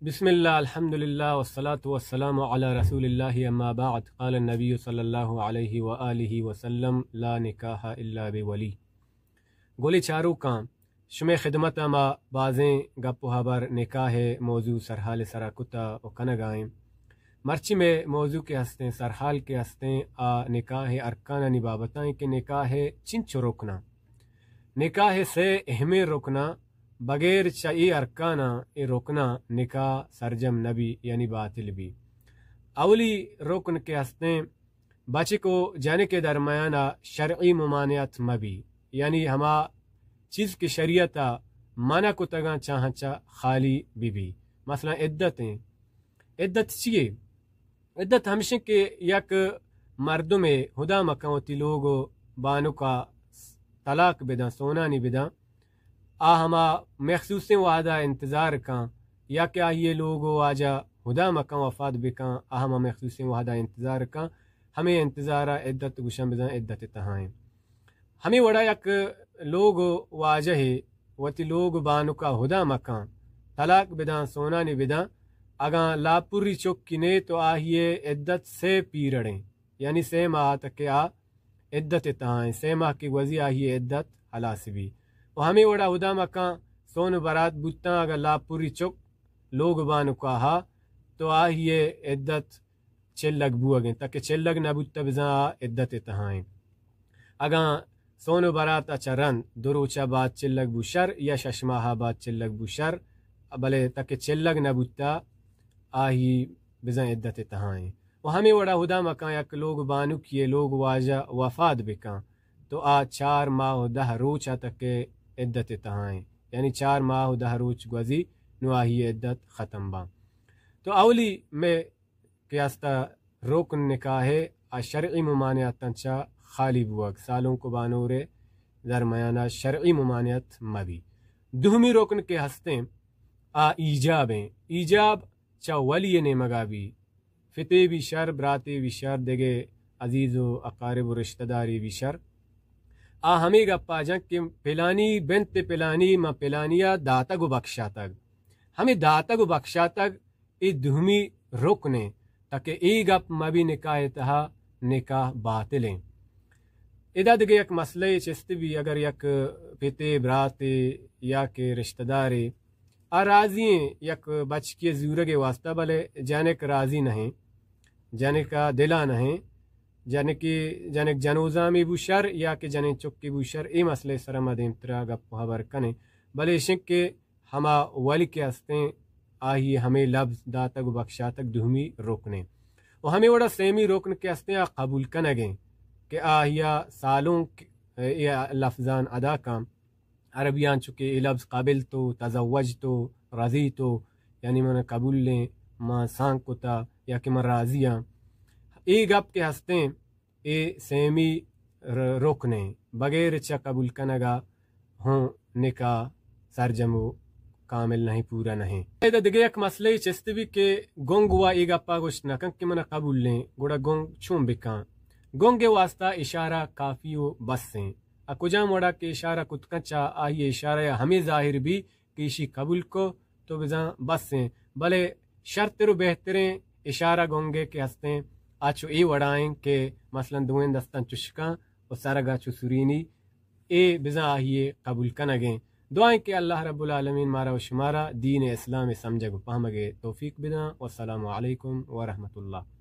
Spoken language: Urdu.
بسم اللہ الحمد للہ والصلاة والسلام علی رسول اللہ اما بعد قال النبی صلی اللہ علیہ وآلہ وسلم لا نکاح الا بولی گولی چارو کام شمع خدمت ما بازیں گپ و حبر نکاح موضوع سرحال سراکتا و کنگائیں مرچی میں موضوع کے ہستیں سرحال کے ہستیں نکاح ارکانہ نبابتائیں کہ نکاح چنچ رکنا نکاح سے اہم رکنا بغیر چائی ارکانہ ای رکنا نکاح سرجم نبی یعنی باطل بھی اولی رکن کے ہستیں بچے کو جانے کے درمیانہ شرعی ممانعت مبی یعنی ہما چیز کی شریعت منع کو تگاں چاہچا خالی بھی مثلا عدت چیئے عدت ہمشہ کے یک مردوں میں ہدا مکاوتی لوگو بانو کا طلاق بداں سونا نہیں بداں ہما مخصوص وعدہ انتظار کاں یا کہ یہ لوگو آجا ہدا مکان وفات بکاں ہما مخصوص وعدہ انتظار کاں ہمیں انتظارہ عدت گشن بداں عدت تہائیں ہمیں وڑا یک لوگ واجہ وتی لوگ بانو کا ہدا مکان طلاق بداں سونا نہیں بداں اگاں لاپوری چوکینے تو آہیے عدت سے پیرڑیں یعنی 6 ماہ تک عدت تہائیں 6 ماہ کی گوزی آہیے عدت حلاس بھی و ہمیں وڑا ہدا مکان سون برات بوتاں اگر لاپوری چک لوگ بانو کا تو آہیے عدت چلگ بو اگیں تاکہ چلگ نہ بوتا بزاں عدت تہائیں اگاں سون برات اچھا رن دروچا بعد چلگ بو شر یا 6 ماہ بعد چلگ بو شر بلے تاکہ چلگ نہ بوتا آہی بزاں عدت تہائیں و ہمیں وڑا ہدا مکان یک لوگ بانو کیے لوگ واجہ وفات بکاں تو 4 ماہ و 10 روچا تک عدت تہائیں یعنی 4 ماہ و 10 روچ گوزی نو آہی عدت ختم با تو اولی میں کیاستا روکن نکاح شرعی ممانعت تنچا خالی بوگ سالوں کو بانورے درمیانہ شرعی ممانعت مبی دومی روکن کے ہستیں ایجاب ہیں ایجاب چا ولی نے مگابی فتے بھی شر براتے بھی شر دگے عزیز و اقارب و رشتہ داری بھی شر ہمیں گپا جنگ کہ پلانی بنت پلانی ما پلانیا داتا گو بخشا تگ ہمیں داتا گو بخشا تگ ای دہمی رکنے تاکہ ای گپ مبی نکاح تہا نکاح باطلیں ادا دگے یک مسئلہ چست بھی اگر یک پتے براتے یا کہ رشتہ دارے راضییں یک بچ کے زورگے واسطہ بلے جانک راضی نہیں جانک کا دلا نہیں جانک جنوزہ میں بوشر یا کہ جنے چکی بوشر ای مسئلے سرما دیم ترا گپ خبر کنے بلے شک کے ہما ولی کے ہستیں آہی ہمیں لفظ داتا گو بخشا تک دہمی روکنے و ہمیں وڑا سیمی روکن کے ہستیں قبول کنگیں کہ آہیا سالوں یا لفظان ادا کام عربیان چکے ای لفظ قابل تو تزوج تو رضی تو یعنی من قبول لیں ماں سانک کتا یا کہ من راضیاں ای گپ کے ہستیں اے سیمی روکنے بغیر چا قبول کنگا ہوں نکاح سرجمو کامل نہیں پورا نہیں ایدہ دگے یک مسئلہ چست بھی کہ گونگ ہوا ای گپا گوشت نکن کہ من قبول لیں گوڑا گونگ چون بکان گونگ واسطہ اشارہ کافی و بس ہیں اکجام وڑا کہ اشارہ کتکنچا آئی اشارہ ہمیں ظاہر بھی کہ اسی قبول کو تو بزاں بس ہیں بلے شرط رو بہترین اشارہ گونگے کے ہستیں آچو ای وڑائیں کہ مثلا دوین دستان چشکاں و سرگا چو سورینی اے بزاں آہیے قبول کنگیں دعائیں کہ اللہ رب العالمین مارا و شمارا دین اسلام سمجھگ پہمگے توفیق بداں والسلام علیکم ورحمۃ اللہ